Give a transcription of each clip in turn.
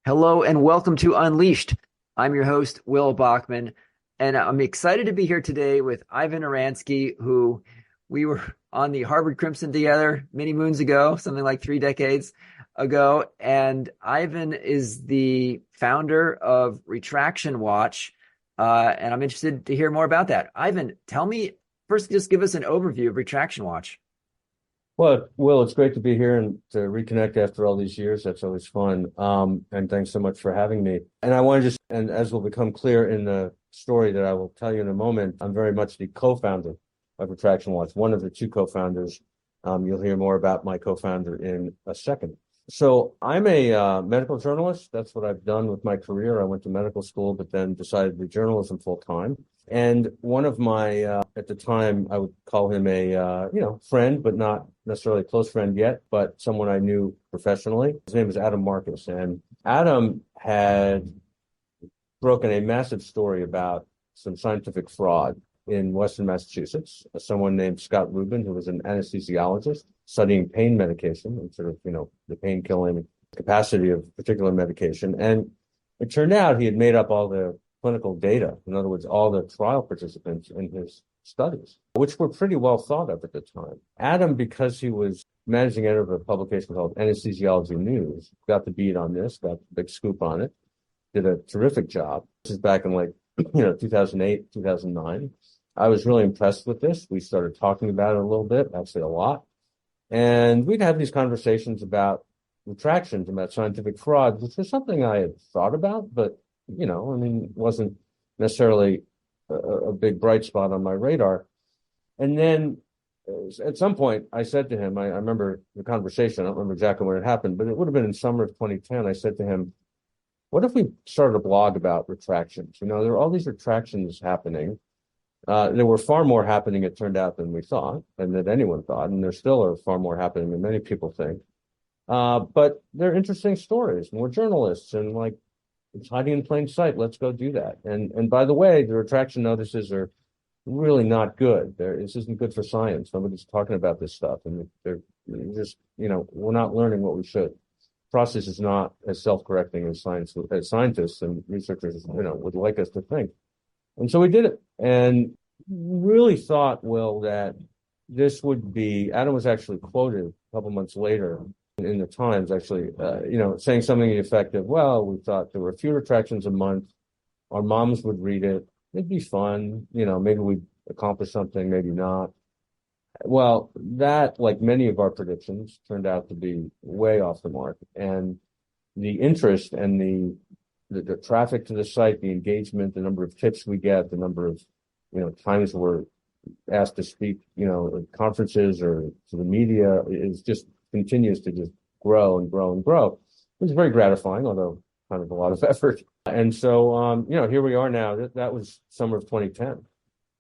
Hello and welcome to Unleashed. I'm your host, Will Bachman, and I'm excited to be here today with Ivan Oransky, who we were on the Harvard Crimson together many moons ago, something like 3 decades ago. And Ivan is the founder of Retraction Watch, and I'm interested to hear more about that. Ivan, tell me first, just give us an overview of Retraction Watch. Well, Will, it's great to be here and to reconnect after all these years. That's always fun. And thanks so much for having me. And I want to and as will become clear in the story that I will tell you in a moment, I'm very much the co-founder of Retraction Watch, one of the two co-founders. You'll hear more about my co-founder in a second. So I'm a medical journalist. That's what I've done with my career. I went to medical school, but then decided to do journalism full time. And one of my, at the time, I would call him a, friend, but not necessarily a close friend yet, but someone I knew professionally. His name was Adam Marcus. And Adam had broken a massive story about some scientific fraud in Western Massachusetts. Someone named Scott Rubin, who was an anesthesiologist studying pain medication and sort of, the pain killing capacity of particular medication. And it turned out he had made up all the clinical data. In other words, all the trial participants in his studies, which were pretty well thought of at the time. Adam, because he was managing editor of a publication called Anesthesiology News, got the beat on this, got the big scoop on it, did a terrific job. This is back in 2008, 2009. I was really impressed with this. We started talking about it a little bit, actually a lot. And we'd have these conversations about retractions, about scientific fraud, which was something I had thought about, but wasn't necessarily a big bright spot on my radar. And then at some point, I said to him, I remember the conversation, I don't remember exactly when it happened, but it would have been in summer of 2010. I said to him, what if we started a blog about retractions? There are all these retractions happening. There were far more happening, it turned out, than we thought, and that anyone thought, and there still are far more happening than many people think. But they're interesting stories, and we're journalists, and it's hiding in plain sight. Let's go do that. And by the way, the retraction notices are really not good. This isn't good for science. Nobody's talking about this stuff, and they're just, we're not learning what we should. Process is not as self-correcting as scientists and researchers, would like us to think. And so we did it, and really thought, Will, that this would be. Adam was actually quoted a couple months later in the Times, actually, saying something to the effect of, well, we thought there were a few retractions a month. Our moms would read it. It'd be fun. Maybe we'd accomplish something, maybe not. Well, that, like many of our predictions, turned out to be way off the mark. And the interest and the traffic to the site, the engagement, the number of tips we get, the number of, times we're asked to speak, at conferences or to the media is just continues to just grow and grow and grow. It was very gratifying, although kind of a lot of effort. And so, here we are now. That was summer of 2010.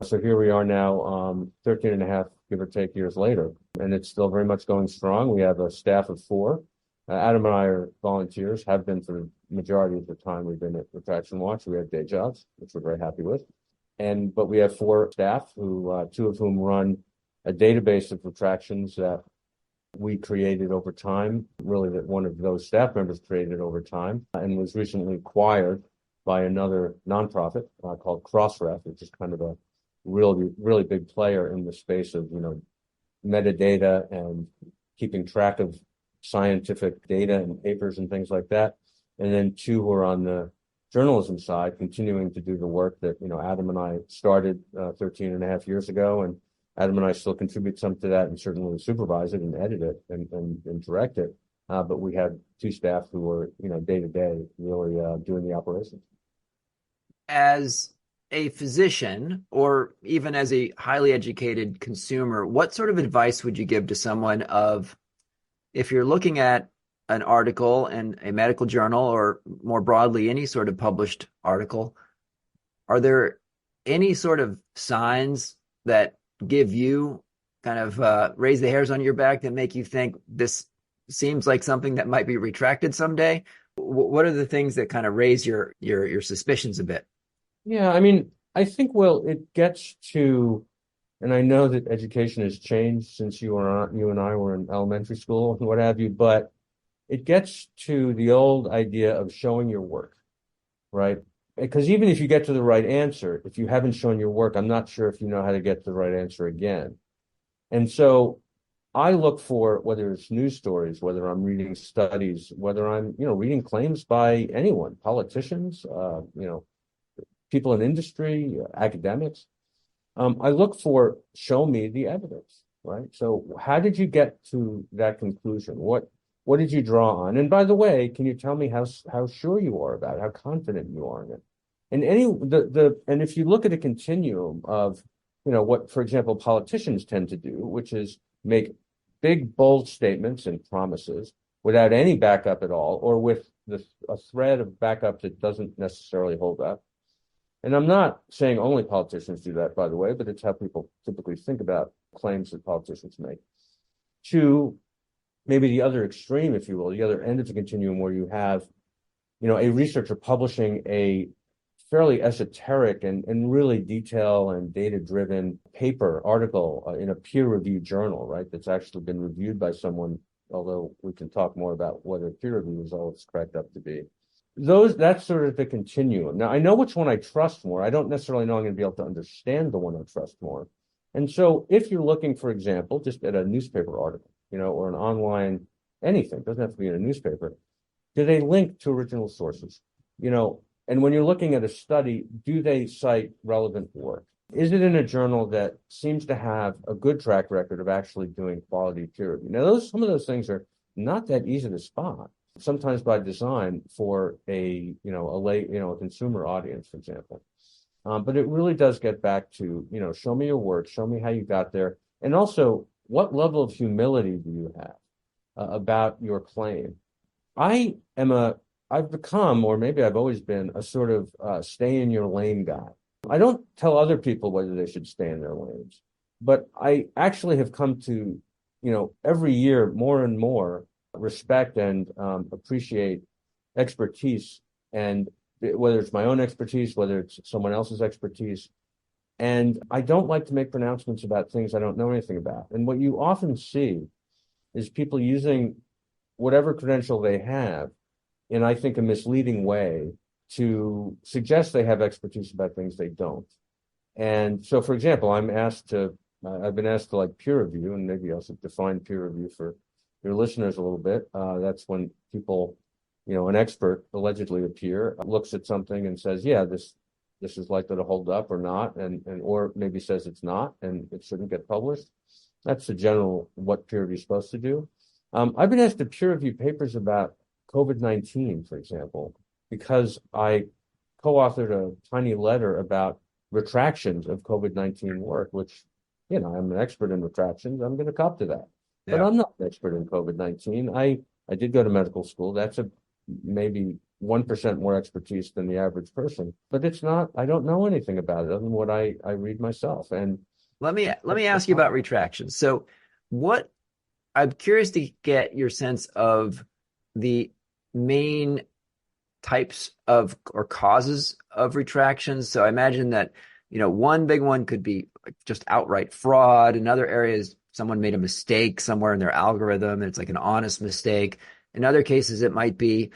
So here we are now, 13 and a half, give or take, years later. And it's still very much going strong. We have a staff of 4. Adam and I are volunteers, have been for the majority of the time we've been at Retraction Watch. We have day jobs, which we're very happy with. But we have 4 staff, who 2 of whom run a database of retractions that we created over time, really that one of those staff members created over time, and was recently acquired by another nonprofit called CrossRef, which is kind of a really, really big player in the space of, metadata and keeping track of scientific data and papers and things like that. And then 2 who are on the journalism side, continuing to do the work that, Adam and I started 13 and a half years ago. And Adam and I still contribute some to that and certainly supervise it and edit it and direct it. But we have 2 staff who are, day to day, really doing the operations. As a physician, or even as a highly educated consumer, what sort of advice would you give to someone of, if you're looking at an article in a medical journal or more broadly, any sort of published article, are there any sort of signs that give you kind of raise the hairs on your back that make you think this seems like something that might be retracted someday? What are the things that kind of raise your suspicions a bit? Yeah, I think, well, it gets to, and I know that education has changed since you and I were in elementary school and what have you, but it gets to the old idea of showing your work, right? Because even if you get to the right answer, if you haven't shown your work, I'm not sure if you know how to get to the right answer again. And so I look for, whether it's news stories, whether I'm reading studies, whether I'm, reading claims by anyone, politicians, people in industry, academics. I look for, show me the evidence, right? So how did you get to that conclusion? What did you draw on? And by the way, can you tell me how sure you are about it, how confident you are in it? And if you look at a continuum of, what, for example, politicians tend to do, which is make big, bold statements and promises without any backup at all, or with a thread of backup that doesn't necessarily hold up. And I'm not saying only politicians do that, by the way, but it's how people typically think about claims that politicians make. To maybe the other extreme, if you will, the other end of the continuum, where you have, a researcher publishing a fairly esoteric and really detail and data-driven article in a peer-reviewed journal, right? That's actually been reviewed by someone, although we can talk more about whether peer review is all it's cracked up to be. That's sort of the continuum. Now, I know which one I trust more. I don't necessarily know I'm going to be able to understand the one I trust more. And so if you're looking, for example, just at a newspaper article, or an online anything, it doesn't have to be in a newspaper, do they link to original sources? And when you're looking at a study, do they cite relevant work? Is it in a journal that seems to have a good track record of actually doing quality peer review? Now, some of those things are not that easy to spot, sometimes by design for a consumer audience, for example. But it really does get back to, show me your work, show me how you got there. And also, what level of humility do you have about your claim? I've become, or maybe I've always been, a sort of stay in your lane guy. I don't tell other people whether they should stay in their lanes, but I actually have come to, every year more and more respect and appreciate expertise, and whether it's my own expertise, whether it's someone else's expertise. And I don't like to make pronouncements about things I don't know anything about. And what you often see is people using whatever credential they have in, I think, a misleading way to suggest they have expertise about things they don't. And so, for example, I've been asked to peer review, and maybe also define peer review for your listeners a little bit. That's when people, an expert, allegedly a peer, looks at something and says, yeah, this is likely to hold up or not, or maybe says it's not and it shouldn't get published. That's the general what peer review is supposed to do. I've been asked to peer review papers about COVID-19, for example, because I co-authored a tiny letter about retractions of COVID-19 work, which, I'm an expert in retractions. I'm going to cop to that. Yeah. But I'm not an expert in COVID-19. I did go to medical school. That's maybe 1% more expertise than the average person, but it's not, I don't know anything about it other than what I read myself. And let me ask you about retractions. So I'm curious to get your sense of the main types of or causes of retractions. So I imagine that, one big one could be just outright fraud. In other areas, someone made a mistake somewhere in their algorithm and it's like an honest mistake. In other cases, it might be,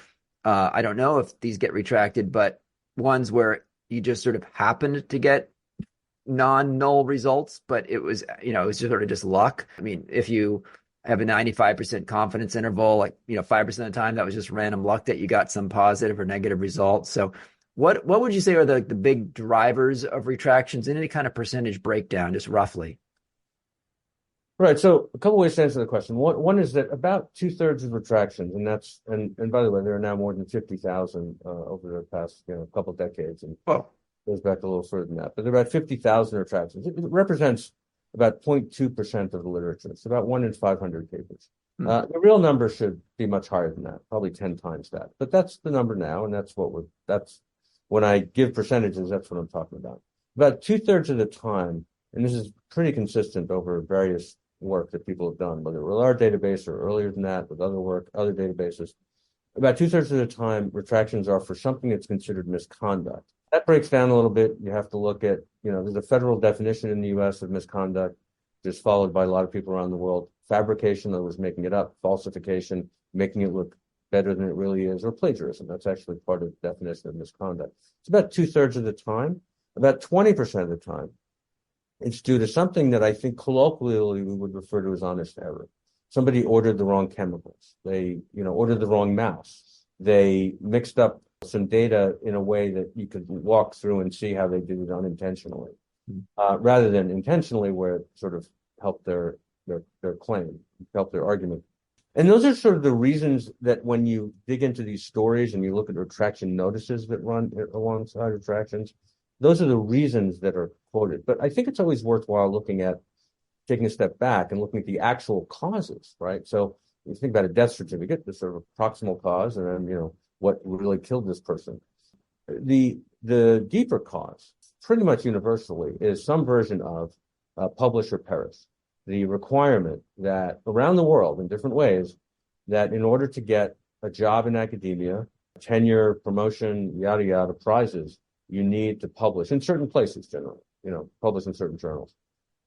I don't know if these get retracted, but ones where you just sort of happened to get non-null results, but it was, it was just sort of just luck. I mean, if you have a 95% confidence interval, 5% of the time, that was just random luck that you got some positive or negative results. So what would you say are the big drivers of retractions in any kind of percentage breakdown, just roughly? Right. So a couple ways to answer the question. One is that about 2/3 of retractions, and by the way, there are now more than 50,000 over the past couple of decades, and goes back a little further than that. But there are about 50,000 retractions. It represents about 0.2% of the literature. It's about 1 in 500 papers. The real number should be much higher than that, probably 10 times that. But that's the number now, and that's when I give percentages, that's what I'm talking about. About 2/3 of the time, and this is pretty consistent over various work that people have done, whether with our database or earlier than that with other databases, about 2/3 of the time, retractions are for something that's considered misconduct. That breaks down a little bit. You have to look at, there's a federal definition in the US of misconduct, which is followed by a lot of people around the world. Fabrication, that was making it up, falsification, making it look better than it really is, or plagiarism. That's actually part of the definition of misconduct. It's about 2/3 of the time. About 20% of the time, it's due to something that I think colloquially we would refer to as honest error. Somebody ordered the wrong chemicals. They, ordered the wrong mouse. They mixed up some data in a way that you could walk through and see how they did it unintentionally, rather than intentionally, where it sort of helped their claim, helped their argument. And those are sort of the reasons that when you dig into these stories and you look at retraction notices that run alongside retractions, those are the reasons that are quoted. But I think it's always worthwhile taking a step back and looking at the actual causes, right? So you think about a death certificate, the sort of proximal cause, and then, what really killed this person. The deeper cause, pretty much universally, is some version of publish or perish. The requirement that around the world in different ways, that in order to get a job in academia, tenure, promotion, yada, yada, prizes, you need to publish in certain places generally, publish in certain journals.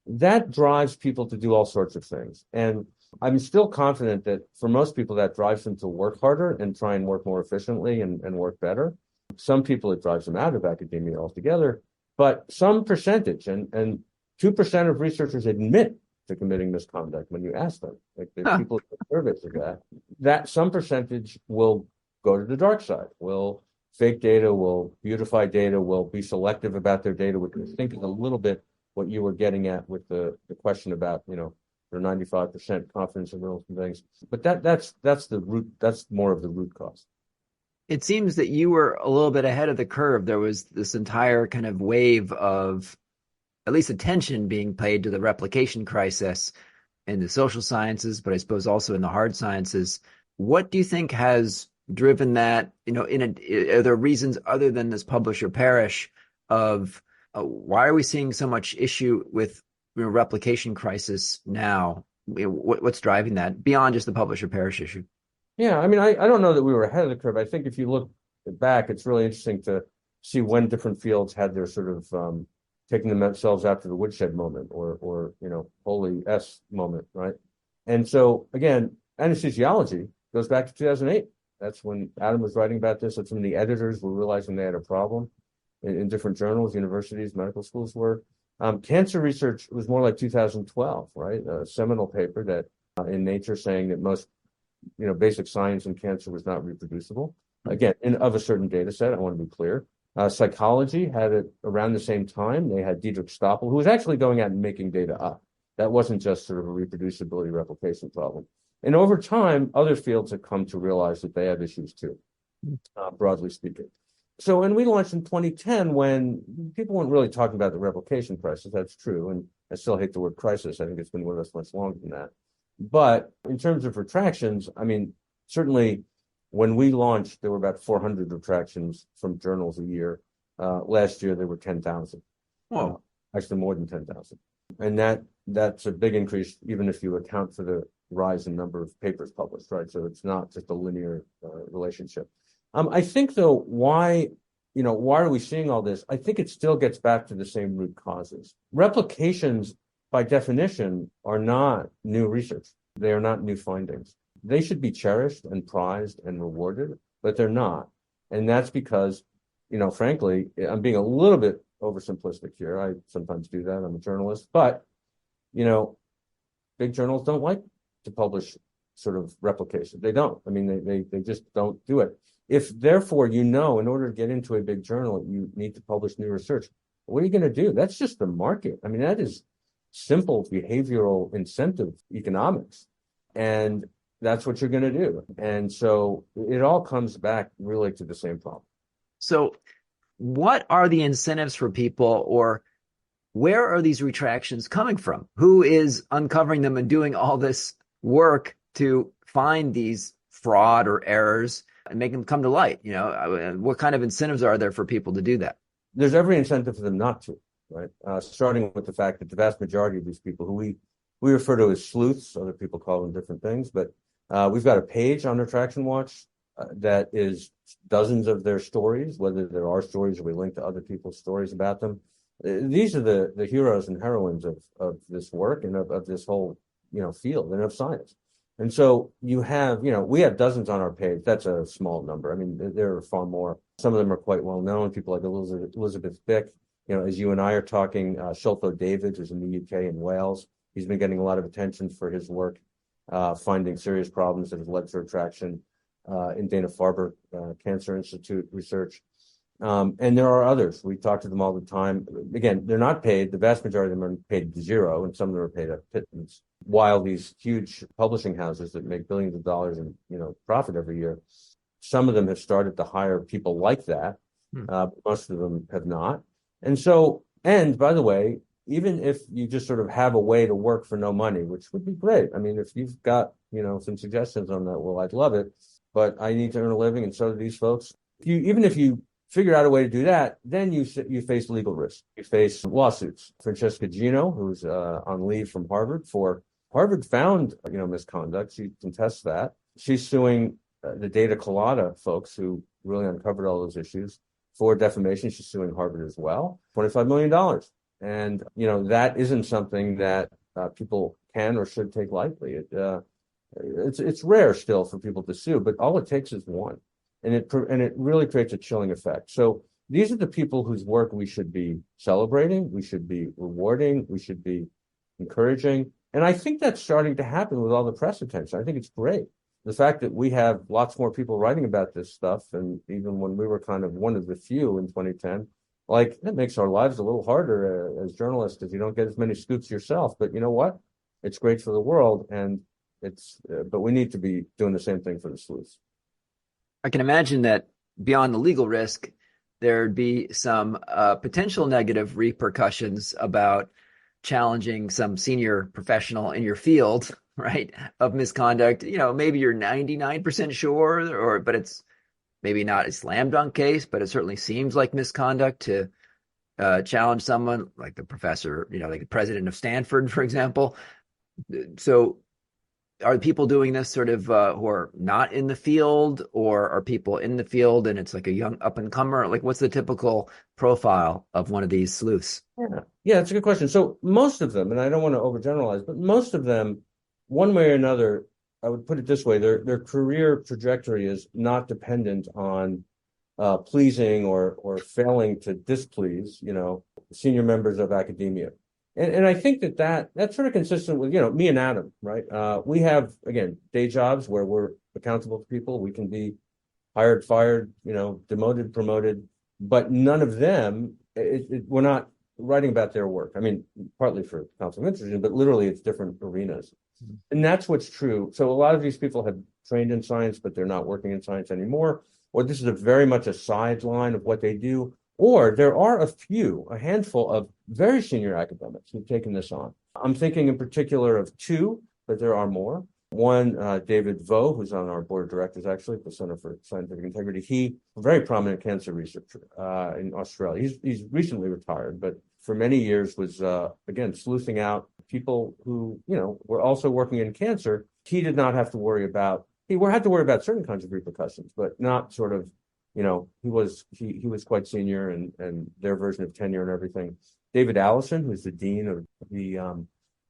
That drives people to do all sorts of things. And I'm still confident that for most people, that drives them to work harder and try and work more efficiently and work better. Some people, it drives them out of academia altogether, but some percentage, and 2% of researchers admit to committing misconduct when you ask them. Like the people in the surveys of that some percentage will go to the dark side, will fake data, will beautify data, will be selective about their data, which I think is a little bit what you were getting at with the question about, their 95% confidence intervals and things. But that's the root, that's more of the root cause. It seems that you were a little bit ahead of the curve. There was this entire kind of wave of at least attention being paid to the replication crisis in the social sciences, but I suppose also in the hard sciences. What do you think has driven that? Are there reasons other than this publish or perish of why are we seeing so much issue with replication crisis now? What's driving that beyond just the publish or perish issue? Yeah, I mean, I don't know that we were ahead of the curve. I think if you look back, it's really interesting to see when different fields had their sort of taking themselves out to the woodshed moment or holy S moment, right? And so again, anesthesiology goes back to 2008. That's when Adam was writing about this. That's when the editors were realizing they had a problem in different journals, universities, medical schools were. Cancer research was more like 2012, right? A seminal paper that in Nature saying that most, basic science in cancer was not reproducible. Again, of a certain data set, I want to be clear. Psychology had it around the same time. They had Diederik Stoppel, who was actually going out and making data up. That wasn't just sort of a reproducibility replication problem. And over time, other fields have come to realize that they have issues too, broadly speaking. So when we launched in 2010, when people weren't really talking about the replication crisis, that's true. And I still hate the word crisis. I think it's been with us much longer than that. But in terms of retractions, I mean, certainly when we launched, there were about 400 retractions from journals a year. Last year, there were 10,000. Whoa. Actually, more than 10,000. And that's a big increase, even if you account for the rise in number of papers published, right? So it's not just a linear relationship. I think, though, why are we seeing all this? I think it still gets back to the same root causes. Replications, by definition, are not new research. They are not new findings. They should be cherished and prized and rewarded, but they're not. And that's because, frankly, I'm being a little bit oversimplistic here. I sometimes do that. I'm a journalist. But, big journals don't like to publish sort of replication. They don't. I mean, they just don't do it. If, therefore, in order to get into a big journal, you need to publish new research, what are you going to do? That's just the market. I mean, that is simple behavioral incentive economics. And that's what you're going to do. And so it all comes back really to the same problem. So what are the incentives for people, or where are these retractions coming from? Who is uncovering them and doing all this work to find these fraud or errors and make them come to light? What kind of incentives are there for people to do that? There's every incentive for them not to, right? Starting with the fact that the vast majority of these people who we refer to as sleuths, other people call them different things, but we've got a page on Retraction Watch that is dozens of their stories, whether there are stories or we link to other people's stories about them. These are the heroes and heroines of this work and of this whole field and of science. And so you have, we have dozens on our page. That's a small number. I mean, there are far more. Some of them are quite well known. People like Elizabeth Bick, as you and I are talking, Sholto David, who's in the UK and Wales. He's been getting a lot of attention for his work, finding serious problems that have led to retraction in Dana-Farber Cancer Institute research. And there are others. We talk to them all the time. Again, they're not paid. The vast majority of them are paid zero, and some of them are paid a pittance. While these huge publishing houses that make billions of dollars in profit every year, some of them have started to hire people like that. Most of them have not. And by the way, even if you just sort of have a way to work for no money, which would be great. I mean, if you've got some suggestions on that, well, I'd love it. But I need to earn a living, and so do these folks. Even if you figure out a way to do that, then you face legal risk. You face lawsuits. Francesca Gino, who's on leave from Harvard found misconduct. She contests that. She's suing the Data Colada folks who really uncovered all those issues for defamation. She's suing Harvard as well, $25 million. And that isn't something that people can or should take lightly. It's rare still for people to sue, but all it takes is one. And it really creates a chilling effect. So these are the people whose work we should be celebrating, we should be rewarding, we should be encouraging. And I think that's starting to happen with all the press attention. I think it's great. The fact that we have lots more people writing about this stuff, and even when we were kind of one of the few in 2010, that makes our lives a little harder as journalists because you don't get as many scoops yourself. But you know what? It's great for the world, and but we need to be doing the same thing for the sleuths. I can imagine that beyond the legal risk, there'd be some potential negative repercussions about challenging some senior professional in your field, right, of misconduct. Maybe you're 99% sure, but it's maybe not a slam dunk case, but it certainly seems like misconduct to challenge someone like the professor, like the president of Stanford, for example. So are people doing this sort of who are not in the field, or are people in the field and it's like a young up and comer? Like, what's the typical profile of one of these sleuths? Yeah, it's a good question. So most of them, and I don't want to overgeneralize, but most of them, one way or another, I would put it this way: their career trajectory is not dependent on pleasing or failing to displease, senior members of academia. And I think that's sort of consistent with, me and Adam, right? We have, again, day jobs where we're accountable to people. We can be hired, fired, demoted, promoted, but none of them, we're not writing about their work. I mean, partly for conflict of interest, but literally it's different arenas. Mm-hmm. And that's what's true. So a lot of these people have trained in science, but they're not working in science anymore, or this is very much a sideline of what they do. Or there are a handful of very senior academics who've taken this on. I'm thinking in particular of two, but there are more. One, David Vo, who's on our board of directors, actually, at the Center for Scientific Integrity. He's a very prominent cancer researcher in Australia. He's recently retired, but for many years was, again, sleuthing out people who, were also working in cancer. He did not have to worry about, he had to worry about certain kinds of repercussions, but not sort of, he was quite senior and their version of tenure and everything. David Allison, who's the dean of the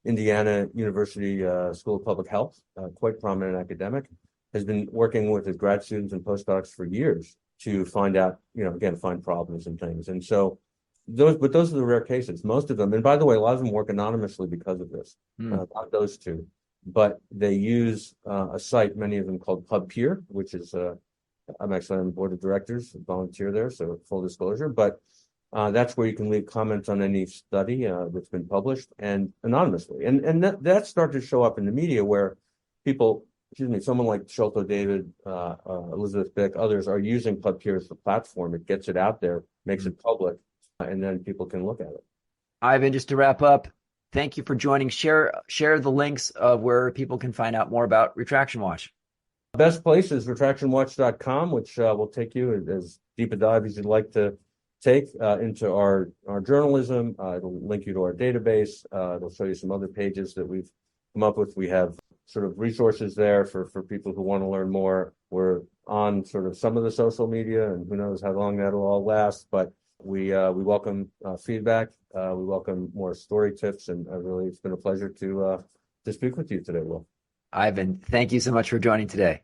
Indiana University School of Public Health, quite prominent academic, has been working with his grad students and postdocs for years to find out, again, find problems and things. And so those are the rare cases. Most of them, and by the way, a lot of them work anonymously because of this, not those two, but they use a site, many of them called PubPeer, which is I'm actually on the board of directors, volunteer there, so full disclosure, but that's where you can leave comments on any study that's been published and anonymously. And that started to show up in the media where people, someone like Sholto David, Elizabeth Bick, others are using PubPeer as the platform. It gets it out there, makes it public, and then people can look at it. Ivan, just to wrap up, thank you for joining. Share the links of where people can find out more about Retraction Watch. Best place is retractionwatch.com, which will take you as deep a dive as you'd like to take into our journalism. It'll link you to our database. It'll show you some other pages that we've come up with. We have sort of resources there for people who want to learn more. We're on sort of some of the social media, and who knows how long that'll all last, but we welcome feedback. We welcome more story tips, and really it's been a pleasure to speak with you today, Will. Ivan, thank you so much for joining today.